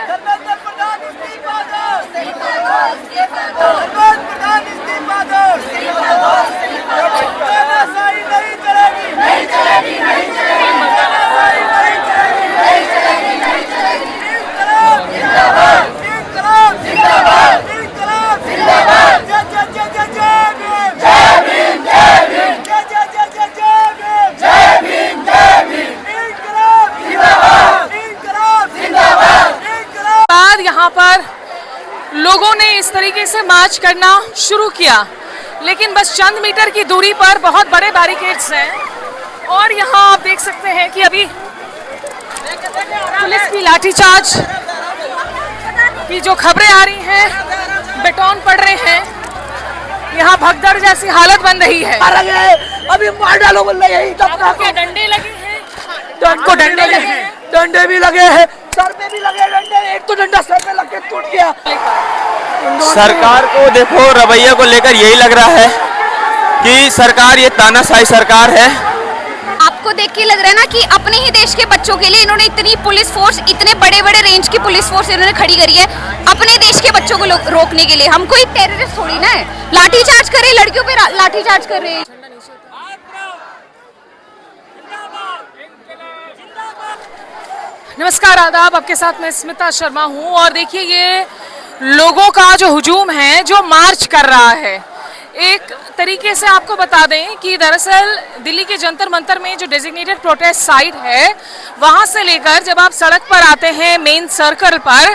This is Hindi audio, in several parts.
धर्मेंद्र प्रधान इस्तीफा दो, धर्मेंद्र प्रधान इस्तीफा दो, तानाशाही नहीं चलेगी, नहीं चलेगी, नहीं चलेगी, तानाशाही नहीं चलेगी, नहीं चलेगी, नहीं चलेगी, इंकलाब जिंदाबाद, इंकलाब जिंदाबाद, इंकलाब जिंदाबाद, जय जय जय जय जय भीम, जय भीम, जय भीम, जय जय जय जय जय भीम, जय भीम, जय भीम, इंकलाब जिंदाबाद, इंकलाब जिंदाबाद, इंकलाब। बाद यहाँ पर लोगों ने इस तरीके से मार्च करना शुरू किया, लेकिन बस चंद मीटर की दूरी पर बहुत बड़े बैरिकेड्स हैं और यहाँ आप देख सकते हैं कि अभी पुलिस की लाठीचार्ज की जो खबरें आ रही हैं, बेटॉन पड़ रहे हैं, यहाँ भगदड़ जैसी हालत बन रही है। अभी मार डालो बोल रहे हैं, आपको डंडे लगे हैं, आपको डंडे लगे हैं, डंडे भी लगे हैं, सर पे भी लगे डंडे, एक तो डंडा सर पे लग के टूट गया। सरकार को देखो रवैया को लेकर यही लग रहा है कि सरकार ये तानाशाही सरकार है। आपको देख के लग रहा है ना कि अपने ही देश के बच्चों के लिए इन्होंने इतनी पुलिस फोर्स, इतने बड़े बड़े रेंज की पुलिस फोर्स इन्होंने खड़ी करी है अपने देश के बच्चों को रोकने के लिए। हम कोई टेररिस्ट थोड़ी ना है, लाठीचार्ज कर रहे, लड़कियों पे लाठीचार्ज कर रहे हैं। नमस्कार, आदाब, आपके साथ मैं स्मिता शर्मा हूं और देखिए ये लोगों का जो हुजूम है, जो मार्च कर रहा है। एक तरीके से आपको बता दें कि दरअसल दिल्ली के जंतर मंतर में जो डेजिग्नेटेड प्रोटेस्ट साइट है, वहां से लेकर जब आप सड़क पर आते हैं मेन सर्कल पर,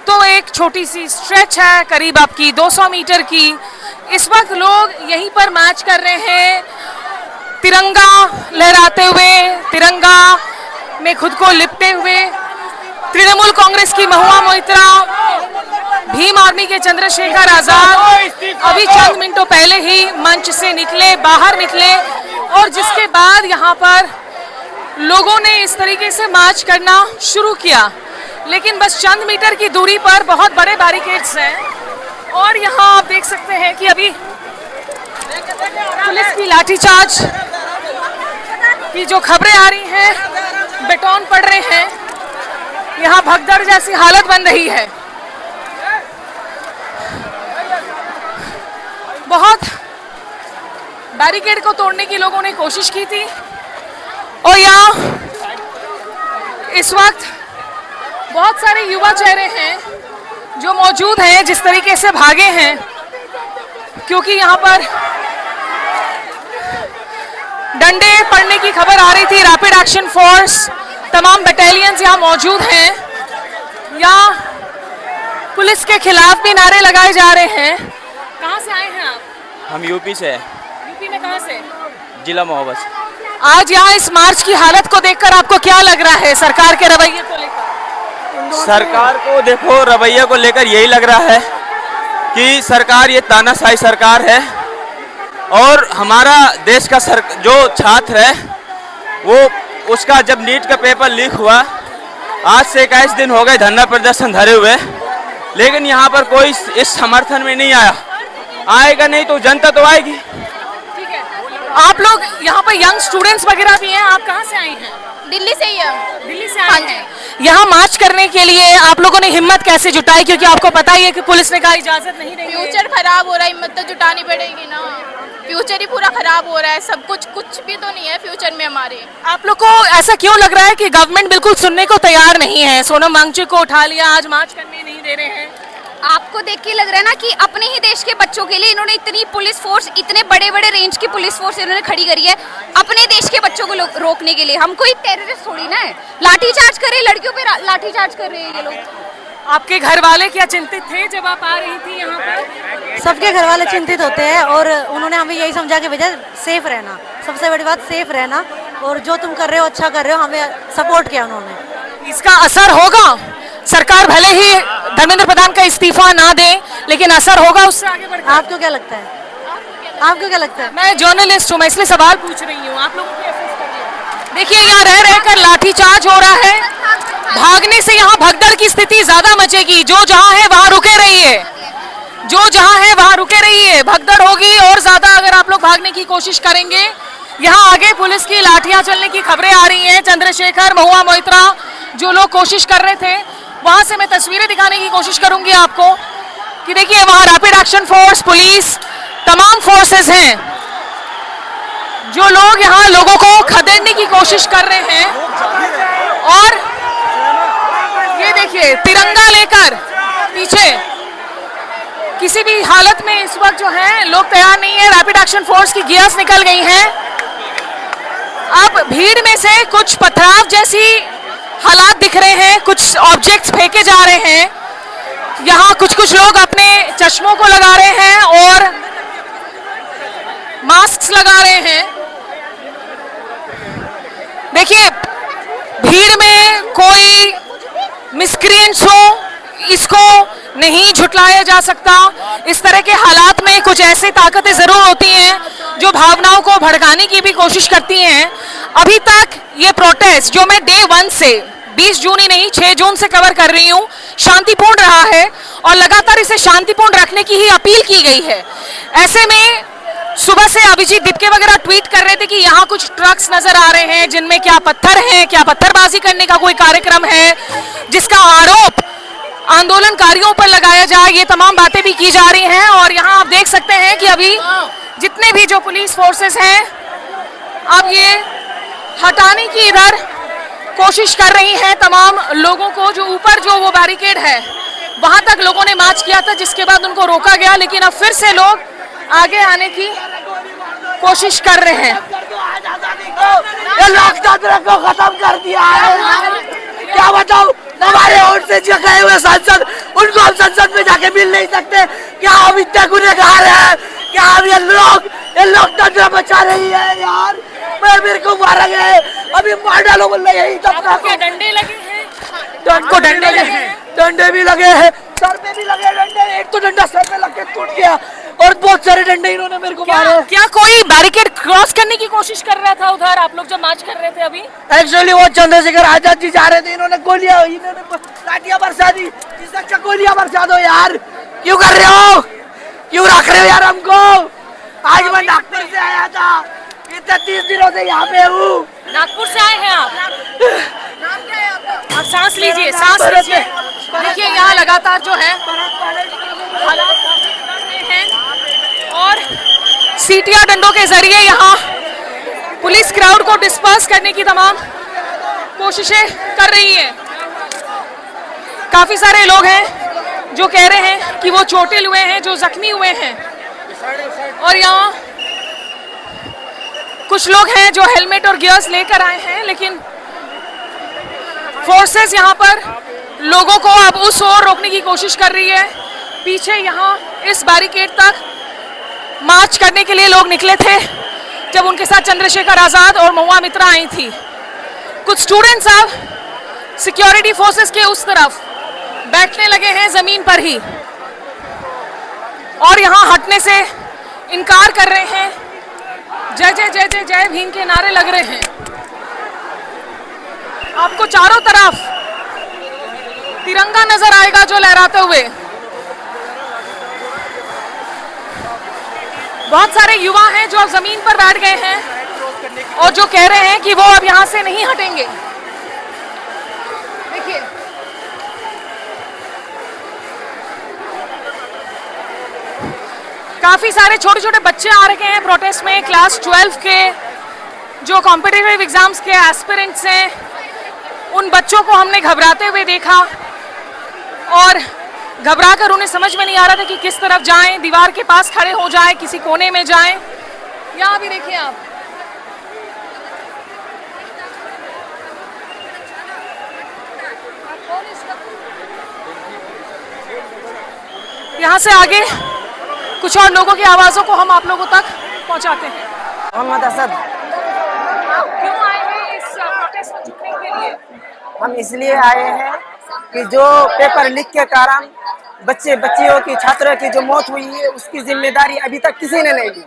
तो एक छोटी सी स्ट्रेच है करीब आपकी 200 मीटर की। इस वक्त लोग यहीं पर मार्च कर रहे हैं, तिरंगा लहराते हुए, तिरंगा में खुद को लिपटे हुए। तृणमूल कांग्रेस की महुआ मोइत्रा, भीम आर्मी के चंद्रशेखर आजाद अभी चंद मिनटों पहले ही मंच से निकले, बाहर निकले और जिसके बाद यहाँ पर लोगों ने इस तरीके से मार्च करना शुरू किया, लेकिन बस चंद मीटर की दूरी पर बहुत बड़े बैरिकेड्स हैं और यहाँ आप देख सकते हैं कि अभी पुलिस की लाठीचार्ज की जो खबरें आ रही हैं, बेटॉन पड़ रहे हैं, यहाँ भगदड़ जैसी हालत बन रही है। बहुत बैरिकेड को तोड़ने की लोगों ने कोशिश की थी और यहाँ इस वक्त बहुत सारे युवा चेहरे हैं जो मौजूद हैं, जिस तरीके से भागे हैं, क्योंकि यहाँ पर डंडे पड़ने की खबर आ रही थी। रैपिड एक्शन फोर्स, तमाम बटालियंस यहाँ मौजूद हैं। यहाँ पुलिस के खिलाफ भी नारे लगाए जा रहे हैं। कहाँ से आए हैं आप? हम यूपी से हैं। यूपी में कहाँ से? जिला महोबा से। आज यहाँ इस मार्च की हालत को देखकर आपको क्या लग रहा है सरकार के रवैये को लेकर? सरकार को देखो रवैया को लेकर यही लग रहा है कि सरकार ये तानाशाही सरकार है और हमारा देश का जो छात्र है वो, उसका जब नीट का पेपर लीक हुआ, आज से 21 दिन हो गए धरना प्रदर्शन धरे हुए, लेकिन यहाँ पर कोई इस समर्थन में नहीं आएगा नहीं तो जनता तो आएगी। ठीक है, आप लोग यहाँ पर यंग स्टूडेंट्स वगैरह भी हैं। आप कहाँ से आए हैं? दिल्ली से ही है। दिल्ली से आए हैं। यहाँ मार्च करने के लिए आप लोगों ने हिम्मत कैसे जुटाई, क्योंकि आपको पता ही है कि पुलिस ने कहा इजाजत नहीं देंगे। फ्यूचर खराब हो रहा है, हिम्मत तो जुटानी पड़ेगी ना। फ्यूचर ही पूरा खराब हो रहा है, सब कुछ भी तो नहीं है फ्यूचर में हमारे। आप लोग को ऐसा क्यों लग रहा है कि गवर्नमेंट बिल्कुल सुनने को तैयार नहीं है? सोनम वांगचुक को उठा लिया, आज मार्च करने नहीं दे रहे हैं। आपको देख के लग रहा है ना कि अपने ही देश के बच्चों के लिए इन्होंने इतनी पुलिस फोर्स, इतने बड़े बड़े रेंज की पुलिस फोर्स इन्होंने खड़ी करी है अपने देश के बच्चों को रोकने के लिए। हम कोई टेररिस्ट थोड़ी ना है, लाठीचार्ज कर रहे, लड़कियों पे लाठीचार्ज कर रहे हैं ये लोग। आपके घर वाले क्या चिंतित थे जब आप आ रही थी यहाँ पर? सबके घर वाले चिंतित होते हैं और उन्होंने हमें यही समझा के भेजा, सेफ रहना, सबसे बड़ी बात सेफ रहना, और जो तुम कर रहे हो अच्छा कर रहे हो, हमें सपोर्ट किया उन्होंने। इसका असर होगा? सरकार भले ही धर्मेंद्र प्रधान का इस्तीफा ना दे, लेकिन असर होगा उससे आगे बढ़कर? आपको क्या लगता है? आपको क्या लगता है? मैं जर्नलिस्ट हूँ, मैं इसलिए सवाल पूछ रही हूँ। आप लोगों की असेस करिए। देखिए यहाँ रह रहकर लाठीचार्ज हो रहा है, भागने से यहाँ भगदड़ की स्थिति ज्यादा मचेगी। जो जहाँ है वहाँ रुके रहिए, जो जहाँ है वहाँ रुके रहिए, भगदड़ होगी और ज्यादा अगर आप लोग भागने की कोशिश करेंगे। यहाँ आगे पुलिस की लाठियां चलने की खबरें आ रही हैं। चंद्रशेखर, महुआ मोइत्रा, जो लोग कोशिश कर रहे थे वहां से मैं तस्वीरें दिखाने की कोशिश करूंगी आपको कि देखिए वहां रैपिड एक्शन फोर्स, पुलिस, तमाम फोर्सेस हैं। जो लोग यहाँ लोगों को खदेड़ने की कोशिश कर रहे हैं, और ये देखिए तिरंगा लेकर पीछे किसी भी हालत में इस वक्त जो है लोग तैयार नहीं है। रैपिड एक्शन फोर्स की गियर्स निकल गई हैं। अब भीड़ में से कुछ पथराव जैसी हालात दिख रहे हैं, कुछ ऑब्जेक्ट्स फेंके जा रहे हैं। यहाँ कुछ लोग अपने चश्मों को लगा रहे हैं और मास्क लगा रहे हैं। देखिए भीड़ में कोई मिसक्रिएंट्स हो, इसको नहीं झुटलाया जा सकता। इस तरह के हालात में कुछ ऐसी ताकतें जरूर होती हैं जो भावनाओं को भड़काने की भी कोशिश करती हैं। अभी तक ये प्रोटेस्ट जो मैं डे 1 से 20 जून ही नहीं 6 जून से कवर कर रही हूँ, शांतिपूर्ण रहा है और लगातार इसे शांतिपूर्ण रखने की ही अपील की गई है। ऐसे में सुबह से अभिजीत दित्के वगैरह ट्वीट कर रहे थे कि यहाँ कुछ ट्रक्स नजर आ रहे हैं जिनमें क्या पत्थर है, क्या पत्थरबाजी करने का कोई कार्यक्रम है, जिसका आरोप आंदोलनकारियों पर लगाया जाए। ये तमाम बातें भी की जा रही हैं और यहाँ आप देख सकते हैं कि अभी जितने भी जो पुलिस फोर्सेस हैं अब ये हटाने की इधर कोशिश कर रही हैं तमाम लोगों को। जो ऊपर जो वो बैरिकेड है वहां तक लोगों ने मार्च किया था, जिसके बाद उनको रोका गया, लेकिन अब फिर से लोग आगे आने की कोशिश कर रहे हैं। ये लोकतंत्र को खत्म कर दिया है। क्या बताऊं, हमारे वोट से जो गए हुए सांसद, उनको हम संसद में जाके मिल नहीं सकते। क्या हम इतने गुनहगार हैं? क्या हम ये लोकतंत्र बचा रही है यार? मेरे को मारा गया है, अभी मार डालो बोल रहे हैं। डंडे लगे हैं, उनको डंडे लगे हैं, डंडे भी लगे हैं, सर पे भी लगे डंडे। एक तो डंडा सर पे लग के टूट गया और बहुत सारे डंडे इन्होंने मेरे को मारे। क्या कोई बैरिकेड क्रॉस करने की कोशिश कर रहा था उधर, आप लोग जब मार्च कर रहे थे अभी? एक्चुअली वो चंद्रशेखर आजाद जी जा रहे थे, इन्होंने लाठियां बरसा दी। इससे अच्छा गोलियां बरसा दो यार। क्यों कर रहे हो, क्यों रख रहे हो यार हमको? आज मैं नागपुर से आया था, इतने 30 दिनों से यहाँ पे हूँ। नागपुर से आए हैं आप? आप सांस लीजिए, सांस लीजिए। देखिए यहाँ लगातार जो है हालात हैं और सीटियां डंडों के जरिए यहाँ पुलिस क्राउड को डिस्पर्स करने की तमाम कोशिशें कर रही है। काफी सारे लोग हैं जो कह रहे हैं कि वो चोटिल हुए हैं, जो जख्मी हुए हैं, और यहाँ कुछ लोग हैं जो हेलमेट और गियर्स लेकर आए हैं, लेकिन फोर्सेस यहाँ पर लोगों को अब उस ओर रोकने की कोशिश कर रही है। पीछे यहाँ इस बैरिकेड तक मार्च करने के लिए लोग निकले थे जब उनके साथ चंद्रशेखर आजाद और महुआ मित्रा आई थी। कुछ स्टूडेंट्स अब सिक्योरिटी फोर्सेस के उस तरफ बैठने लगे हैं जमीन पर ही और यहाँ हटने से इनकार कर रहे हैं। जय जय जय जय जय भीम के नारे लग रहे हैं। आपको चारों तरफ तिरंगा नजर आएगा जो लहराते हुए। बहुत सारे युवा हैं जो अब जमीन पर बैठ गए हैं और जो कह रहे हैं कि वो अब यहां से नहीं हटेंगे। देखिए काफी सारे छोटे छोटे बच्चे आ रखे हैं प्रोटेस्ट में। क्लास 12 के जो कॉम्पिटिटिव एग्जाम्स के एस्पिरेंट्स हैं, उन बच्चों को हमने घबराते हुए देखा और घबराकर उन्हें समझ में नहीं आ रहा था कि किस तरफ जाएं, दीवार के पास खड़े हो जाएं, किसी कोने में जाएं। यहाँ भी देखिए आप, यहाँ से आगे कुछ और लोगों की आवाजों को हम आप लोगों तक पहुँचाते हैं। मोहम्मद असद, क्यों आए हैं इस प्रोटेस्ट में जुटने के लिए? हम इसलिए आए हैं कि जो पेपर लीक के कारण बच्चियों की, छात्रों की जो मौत हुई है, उसकी जिम्मेदारी अभी तक किसी ने नहीं ली।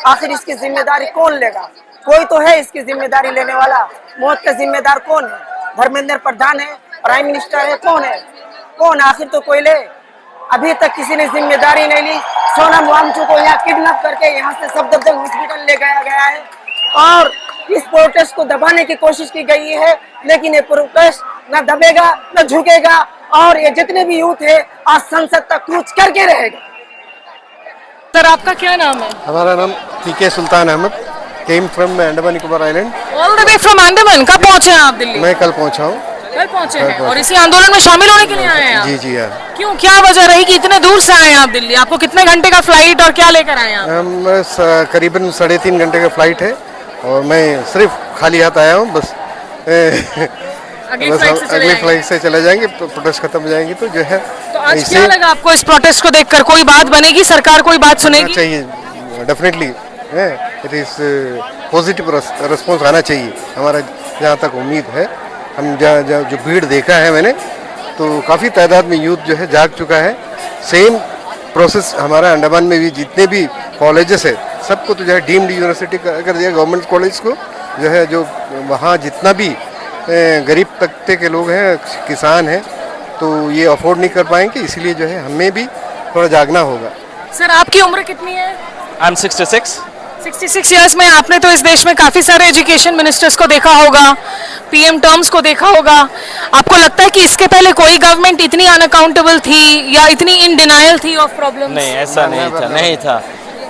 आखिर इसकी जिम्मेदारी कौन लेगा? कोई तो है इसकी जिम्मेदारी लेने वाला। मौत का जिम्मेदार कौन है? धर्मेंद्र प्रधान है, प्राइम मिनिस्टर है, कौन है? कौन आखिर तो कोई ले। अभी तक किसी ने जिम्मेदारी नहीं ली। सोनम वांगचुक को यहाँ किडनैप करके यहाँ से सफदरजंग हॉस्पिटल ले गया गया है और इस प्रोटेस्ट को दबाने की कोशिश की गई है, लेकिन ये प्रोटेस्ट न दबेगा न झुकेगा और ये जितने भी यूथ है आज संसद तक कूच करके रहेगा। सर आपका क्या नाम है? हमारा नाम PK Sultan Ahmed, came from Andaman Nicobar island. All the way from Andaman. कब पहुंचे हैं आप दिल्ली? मैं कल पहुंचा हूँ। कल पहुंचे हैं और इसी आंदोलन में शामिल होने के लिए आए हैं आप? जी जी हाँ। क्यों, क्या वजह रही कि इतने दूर से आए हैं आप दिल्ली? आपको कितने घंटे का फ्लाइट और क्या लेकर आए हैं आप? हम करीबन 3.5 घंटे का फ्लाइट है और मैं सिर्फ खाली हाथ आया हूँ बस। अगली बस फ्लाइट से चले अगली जाएंगे। फ्लाइट से चले जाएंगे, प्रोटेस्ट खत्म हो जाएंगी तो जो है। तो आज इससे क्या लगा आपको इस प्रोटेस्ट को देखकर? कोई बात बनेगी, सरकार कोई बात सुनेगी? चाहिए definitely, it is positive response आना चाहिए, हमारा जहाँ तक उम्मीद है। हम जो भीड़ देखा है मैंने, तो काफ़ी तादाद में यूथ जो है जाग चुका है। सेम प्रोसेस हमारा अंडमान में भी जितने भी कॉलेजेस है सबको तो जो है डीम्ड यूनिवर्सिटी कर दिया, गवर्नमेंट कॉलेज को जो है, जो वहाँ जितना भी गरीब तबके के लोग हैं, किसान हैं, तो ये अफोर्ड नहीं कर पाएंगे, इसलिए जो है हमें भी थोड़ा जागना होगा। सर आपकी उम्र कितनी है? I am 66। 66 इयर्स में आपने तो इस देश में काफी सारे एजुकेशन मिनिस्टर्स को देखा होगा, पीएम टर्म्स को देखा होगा। आपको लगता है कि इसके पहले कोई गवर्नमेंट इतनी अनअकाउंटेबल थी या इतनी इन डिनायल थी ऑफ प्रॉब्लम्स? नहीं, ऐसा नहीं था।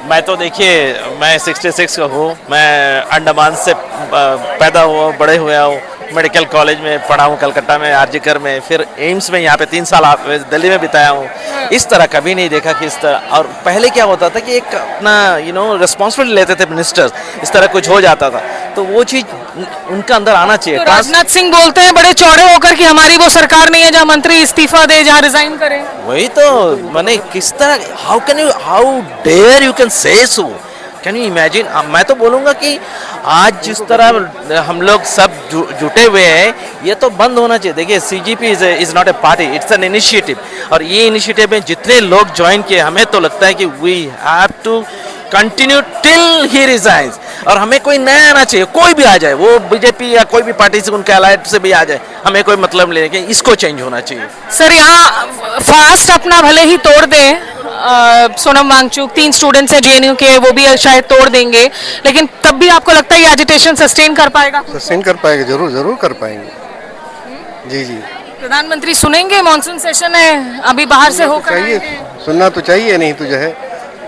मैं तो देखिए, मैं 66 का हूँ, मैं अंडमान से पैदा हुआ, बड़े हुआ हूँ, मेडिकल कॉलेज में पढ़ा हूँ कलकत्ता में, आरजीकर में, फिर एम्स में यहाँ पे 3 साल दिल्ली में बिताया हूँ। इस तरह कभी नहीं देखा कि इस तरह। और पहले क्या होता था कि एक अपना रिस्पॉन्सिबिलिटी लेते थे मिनिस्टर्स, इस तरह कुछ हो जाता था तो वो चीज़ उनका अंदर आना चाहिए। तो राजनाथ सिंह बोलते हैं बड़े चौड़े होकर कि हमारी वो सरकार नहीं है जहाँ मंत्री इस्तीफा दे, जहाँ रिजाइन करे। वही तो मैंने किस तरह, how dare you can say so, can you imagine. मैं तो बोलूँगा कि आज जिस तरह हम लोग सब जुटे हुए हैं, ये तो बंद होना चाहिए। देखिए, CGP is not a party, it's an initiative, और ये इनिशिएटिव में जितने लोग ज्वाइन किए, हमें तो लगता है कि we have to continue till he resigns. और हमें कोई नया आना चाहिए, कोई भी आ जाए, वो बीजेपी या कोई भी पार्टी से, उनके अलाइड से भी आ जाए, हमें कोई मतलब नहीं है कि इसको चेंज होना चाहिए। सर यहाँ फास्ट अपना भले ही तोड़ दें, सोनम वांगचुक 3 स्टूडेंट्स हैं जेएनयू के, वो भी शायद तोड़ देंगे, लेकिन तब भी आपको लगता है ये एजिटेशन सस्टेन कर पाएगा? सस्टेन कर पाएगा, जरूर कर पाएंगे। जी जी। प्रधानमंत्री सुनेंगे? मॉनसून सेशन है, अभी बाहर से होकर आए चाहिए, हैं। सुनना तो चाहिए, नहीं तो जो है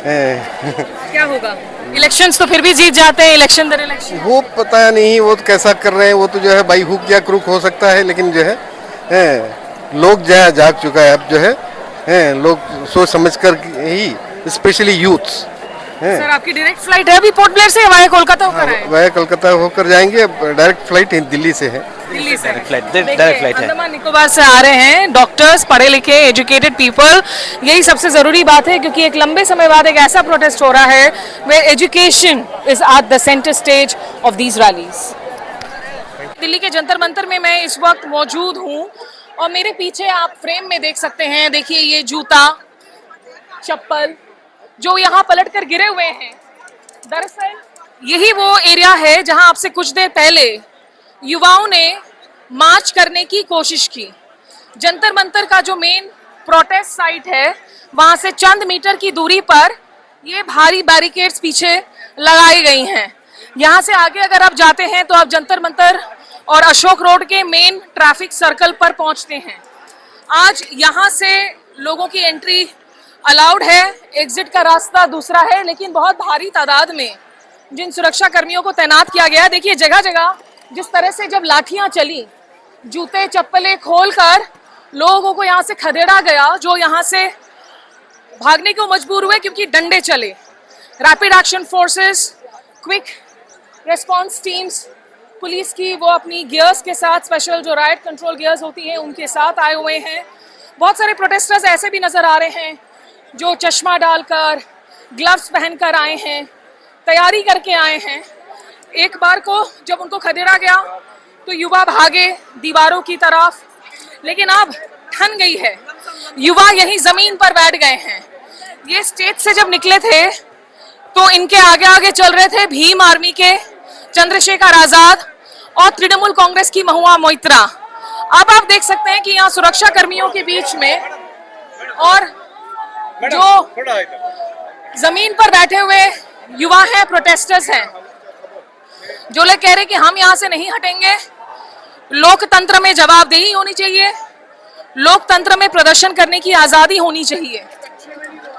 क्या होगा? इलेक्शंस तो फिर भी जीत जाते हैं, इलेक्शन दर इलेक्शन। वो पता नहीं वो तो कैसा कर रहे हैं, वो तो जो है बाई हुक या क्रुक हो सकता है, लेकिन जो है लोग जो है जाग चुका है अब, जो है लोग सोच समझ कर ही, स्पेशली यूथ्स। सर आपकी डायरेक्ट फ्लाइट है अभी पोर्ट ब्लेयर से, वहाँ कोलकाता होकर आए? वह कोलकाता होकर जाएंगे, डायरेक्ट फ्लाइट दिल्ली से है। दिल्ली से डायरेक्ट फ्लाइट देखिए, है। अंडमान निकोबार से आ रहे हैं डॉक्टर्स, पढ़े लिखे एजुकेटेड पीपल। यही सबसे जरूरी बात है, क्योंकि एक लंबे समय बाद एक ऐसा प्रोटेस्ट हो रहा है where education is at the centre stage of these rallies. Delhi के जंतर मंतर में मैं इस वक्त मौजूद हूँ और मेरे पीछे आप फ्रेम में देख सकते हैं, देखिए ये जूता, चप्पल जो यहाँ पलट कर गिरे हुए हैं, दरअसल यही वो एरिया है जहाँ आपसे कुछ देर पहले युवाओं ने मार्च करने की कोशिश की। जंतर मंतर का जो मेन प्रोटेस्ट साइट है, वहां से चंद मीटर की दूरी पर ये भारी बैरिकेड्स पीछे लगाई गई हैं। यहाँ से आगे अगर आप जाते हैं तो आप जंतर मंतर और अशोक रोड के मेन ट्रैफिक सर्कल पर पहुंचते हैं। आज यहाँ से लोगों की एंट्री अलाउड है, एग्जिट का रास्ता दूसरा है, लेकिन बहुत भारी तादाद में जिन सुरक्षा कर्मियों को तैनात किया गया, देखिए जगह जगह जिस तरह से जब लाठियां चली, जूते चप्पलें खोलकर लोगों को यहाँ से खदेड़ा गया, जो यहाँ से भागने को मजबूर हुए क्योंकि डंडे चले। Rapid action forces, quick response teams, police की वो अपनी गियर्स के साथ, स्पेशल जो राइट कंट्रोल गियर्स होती हैं उनके साथ आए हुए हैं। बहुत सारे प्रोटेस्टर्स ऐसे भी नजर आ रहे हैं जो चश्मा डालकर, ग्लव्स पहनकर आए हैं, तैयारी करके आए हैं। एक बार को जब उनको खदेड़ा गया तो युवा भागे दीवारों की तरफ, लेकिन अब ठन गई है, युवा यही जमीन पर बैठ गए हैं। ये स्टेज से जब निकले थे तो इनके आगे आगे चल रहे थे भीम आर्मी के चंद्रशेखर आजाद और तृणमूल कांग्रेस की महुआ मोइत्रा। अब आप देख सकते हैं कि यहाँ सुरक्षा कर्मियों के बीच में और जो जमीन पर बैठे हुए युवा हैं, प्रोटेस्टर्स हैं, जो लोग कह रहे हैं कि हम यहाँ से नहीं हटेंगे, लोकतंत्र में जवाबदेही होनी चाहिए, लोकतंत्र में प्रदर्शन करने की आजादी होनी चाहिए।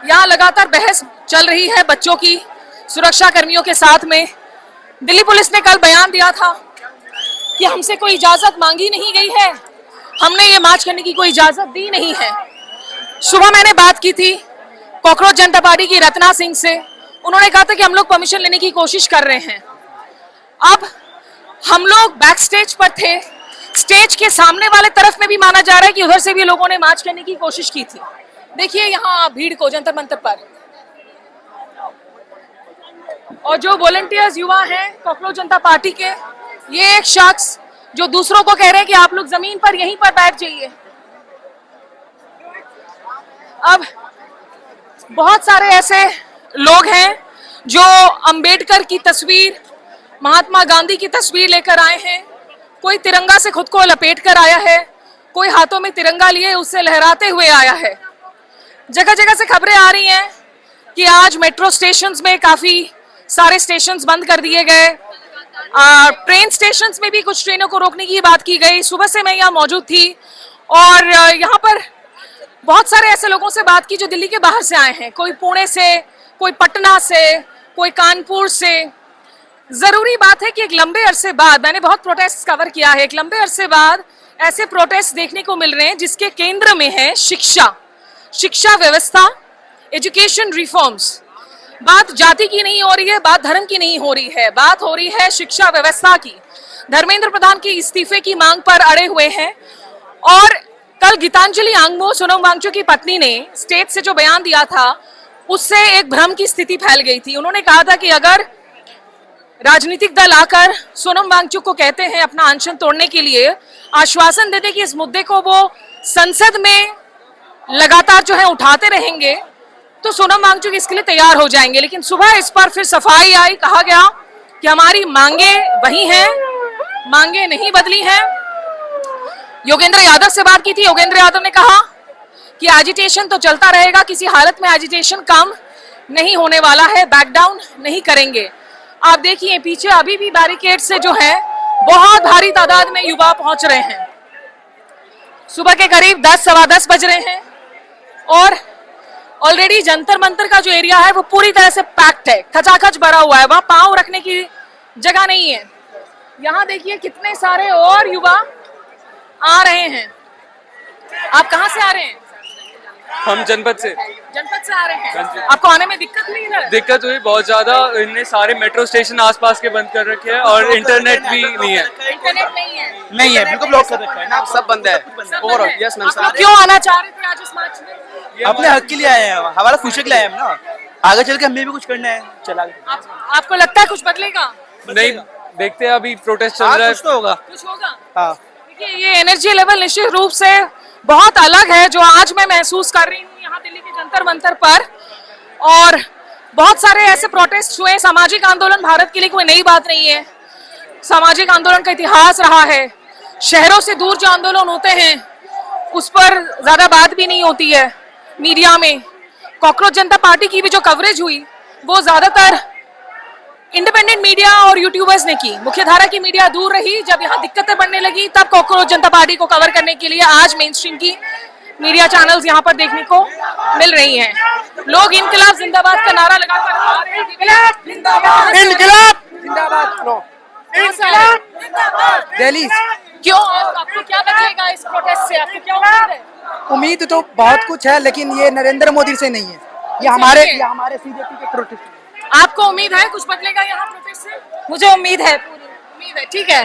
यहाँ लगातार बहस चल रही है बच्चों की सुरक्षा कर्मियों के साथ में। दिल्ली पुलिस ने कल बयान दिया था कि हमसे कोई इजाजत मांगी नहीं गई है, हमने ये मार्च करने की कोई इजाजत दी नहीं है। सुबह मैंने बात की थी कॉकरोच जनता पार्टी की रत्ना सिंह से, उन्होंने कहा था कि हम लोग परमिशन लेने की कोशिश कर रहे हैं। अब हम लोग बैक स्टेज पर थे, स्टेज के सामने वाले तरफ में भी माना जा रहा है कि उधर से भी लोगों ने मार्च करने की कोशिश की थी। देखिए यहाँ भीड़ को जंतर मंतर पर, और जो वॉलंटियर्स युवा हैं कॉकरोच जनता पार्टी के, ये एक शख्स जो दूसरों को कह रहे हैं कि आप लोग जमीन पर यहीं पर बैठ जाइए। अब बहुत सारे ऐसे लोग हैं जो अंबेडकर की तस्वीर, महात्मा गांधी की तस्वीर लेकर आए हैं। कोई तिरंगा से खुद को लपेट कर आया है, कोई हाथों में तिरंगा लिए उससे लहराते हुए आया है। जगह जगह से खबरें आ रही हैं कि आज मेट्रो स्टेशंस में काफी सारे स्टेशंस बंद कर दिए गए, ट्रेन स्टेशंस में भी कुछ ट्रेनों को रोकने की बात की गई। सुबह से मैं यहाँ मौजूद थी और यहाँ पर बहुत सारे ऐसे लोगों से बात की जो दिल्ली के बाहर से आए हैं, कोई पुणे से, कोई पटना से, कोई कानपुर से। जरूरी बात है कि एक लंबे अरसे बाद, मैंने बहुत प्रोटेस्ट कवर किया है, एक लंबे अरसे बाद ऐसे प्रोटेस्ट देखने को मिल रहे हैं जिसके केंद्र में है शिक्षा व्यवस्था, एजुकेशन रिफॉर्म्स। बात जाति की नहीं हो रही है, बात धर्म की नहीं हो रही है, बात हो रही है शिक्षा व्यवस्था की। धर्मेंद्र प्रधान के इस्तीफे की मांग पर अड़े हुए हैं। और कल गीतांजलि आंगमो, सोनम वांगचुक की पत्नी ने स्टेज से जो बयान दिया था उससे एक भ्रम की स्थिति फैल गई थी। उन्होंने कहा था कि अगर राजनीतिक दल आकर सोनम वांगचुक को कहते हैं अपना अनशन तोड़ने के लिए, आश्वासन देते कि इस मुद्दे को वो संसद में लगातार जो है उठाते रहेंगे, तो सोनम वांगचुक इसके लिए तैयार हो जाएंगे। लेकिन सुबह इस पर फिर सफाई आई, कहा गया कि हमारी मांगे वही हैं, मांगे नहीं बदली हैं। योगेंद्र यादव से बात की थी, योगेंद्र यादव ने कहा कि एजिटेशन तो चलता रहेगा, किसी हालत में एजिटेशन कम नहीं होने वाला है, बैक डाउन नहीं करेंगे। आप देखिए पीछे अभी भी बैरिकेड से जो है बहुत भारी तादाद में युवा पहुंच रहे हैं। सुबह के करीब 10 सवा 10 बज रहे हैं और ऑलरेडी जंतर मंतर का जो एरिया है वो पूरी तरह से पैक्ड है, खचाखच भरा हुआ है, वहां पांव रखने की जगह नहीं है। यहाँ देखिए कितने सारे और युवा आ रहे हैं। आप कहाँ से आ रहे हैं? हम जनपद से आ रहे हैं। आपको आने में दिक्कत नहीं है? दिक्कत हुई बहुत ज्यादा, इनने सारे मेट्रो स्टेशन आसपास के बंद कर रखे हैं और इंटरनेट भी नहीं है। इंटरनेट नहीं है, बिल्कुल ब्लॉक कर रखा है ना, सब बंद है ओवरऑल। Yes ma'am. आप क्यों आना चाह रहे थे आज इस मार्च में? अपने हक के लिए आए हैं, हमारा फ्यूचर के लिए आए हैं ना, आगे चल के हमें भी कुछ करना है। चला आपको लगता है कुछ बदलेगा? नहीं, देखते हैं, अभी प्रोटेस्ट चल रहा है, कुछ तो होगा। कुछ होगा। हाँ, देखिए ये एनर्जी लेवल निश्चित रूप से बहुत अलग है जो आज मैं महसूस कर रही हूँ यहाँ दिल्ली के जंतर मंतर पर। और बहुत सारे ऐसे प्रोटेस्ट हुए। सामाजिक आंदोलन भारत के लिए कोई नई बात नहीं है, सामाजिक आंदोलन का इतिहास रहा है। शहरों से दूर जो आंदोलन होते हैं उस पर ज्यादा बात भी नहीं होती है मीडिया में। कॉकरोच जनता पार्टी की भी जो कवरेज हुई वो ज्यादातर इंडिपेंडेंट मीडिया और यूट्यूबर्स ने की, मुख्यधारा की मीडिया दूर रही। जब यहाँ दिक्कतें बढ़ने लगी तब कॉकरोच जनता पार्टी को कवर करने के लिए आज मेन स्ट्रीम की मीडिया चैनल्स यहाँ पर देखने को मिल रही हैं। लोग इनकलाब जिंदाबाद का नारा लगाकर आ रहे हैं। इनकलाब दिल्ली। क्यों? आपको क्या बदलेगा इस प्रोटेस्ट से? आपको क्या उम्मीद है? उम्मीद तो बहुत कुछ है, लेकिन ये नरेंद्र मोदी से नहीं है, ये हमारे सीजेपी के प्रोटेस्ट। आपको उम्मीद है कुछ बदलेगा यहाँ प्रोटेस्ट से? मुझे उम्मीद है, पूरी उम्मीद है। ठीक है,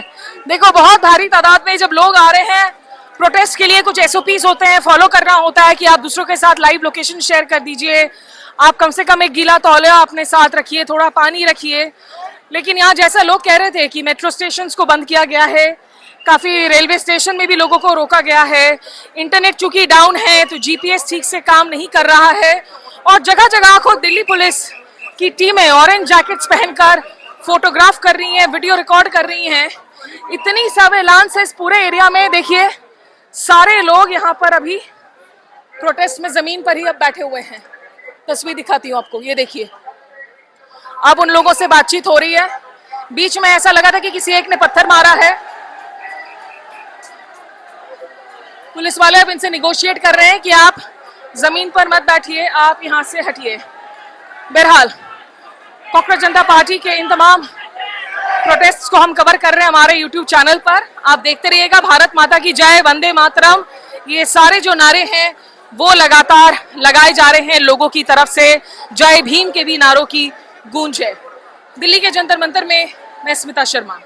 देखो बहुत भारी तादाद में जब लोग आ रहे हैं प्रोटेस्ट के लिए, कुछ एसओपीज होते हैं, फॉलो करना होता है कि आप दूसरों के साथ लाइव लोकेशन शेयर कर दीजिए, आप कम से कम एक गीला तौलिया अपने साथ रखिए, थोड़ा पानी रखिए। लेकिन यहाँ जैसा लोग कह रहे थे कि मेट्रो स्टेशन को बंद किया गया है, काफी रेलवे स्टेशन में भी लोगों को रोका गया है, इंटरनेट चूंकि डाउन है तो जीपीएस ठीक से काम नहीं कर रहा है, और जगह जगह खुद दिल्ली पुलिस की टीमें ऑरेंज जैकेट्स पहनकर फोटोग्राफ कर रही हैं, वीडियो रिकॉर्ड कर रही हैं। इतनी सर्वेलांस है इस पूरे एरिया में। देखिए सारे लोग यहाँ पर अभी प्रोटेस्ट में जमीन पर ही अब बैठे हुए हैं। तस्वीर दिखाती हूँ आपको, ये देखिए। अब उन लोगों से बातचीत हो रही है। बीच में ऐसा लगा था कि किसी एक ने पत्थर मारा है। पुलिस वाले अब इनसे निगोशिएट कर रहे हैं कि आप जमीन पर मत बैठिए, आप यहाँ से हटिए। बहरहाल कॉकरोच जनता पार्टी के इन तमाम प्रोटेस्ट को हम कवर कर रहे हैं हमारे YouTube चैनल पर। आप देखते रहिएगा। भारत माता की जय, वंदे मातरम, ये सारे जो नारे हैं वो लगातार लगाए जा रहे हैं लोगों की तरफ से। जय भीम के भी नारों की गूंज है। दिल्ली के जंतर मंतर में मैं स्मिता शर्मा।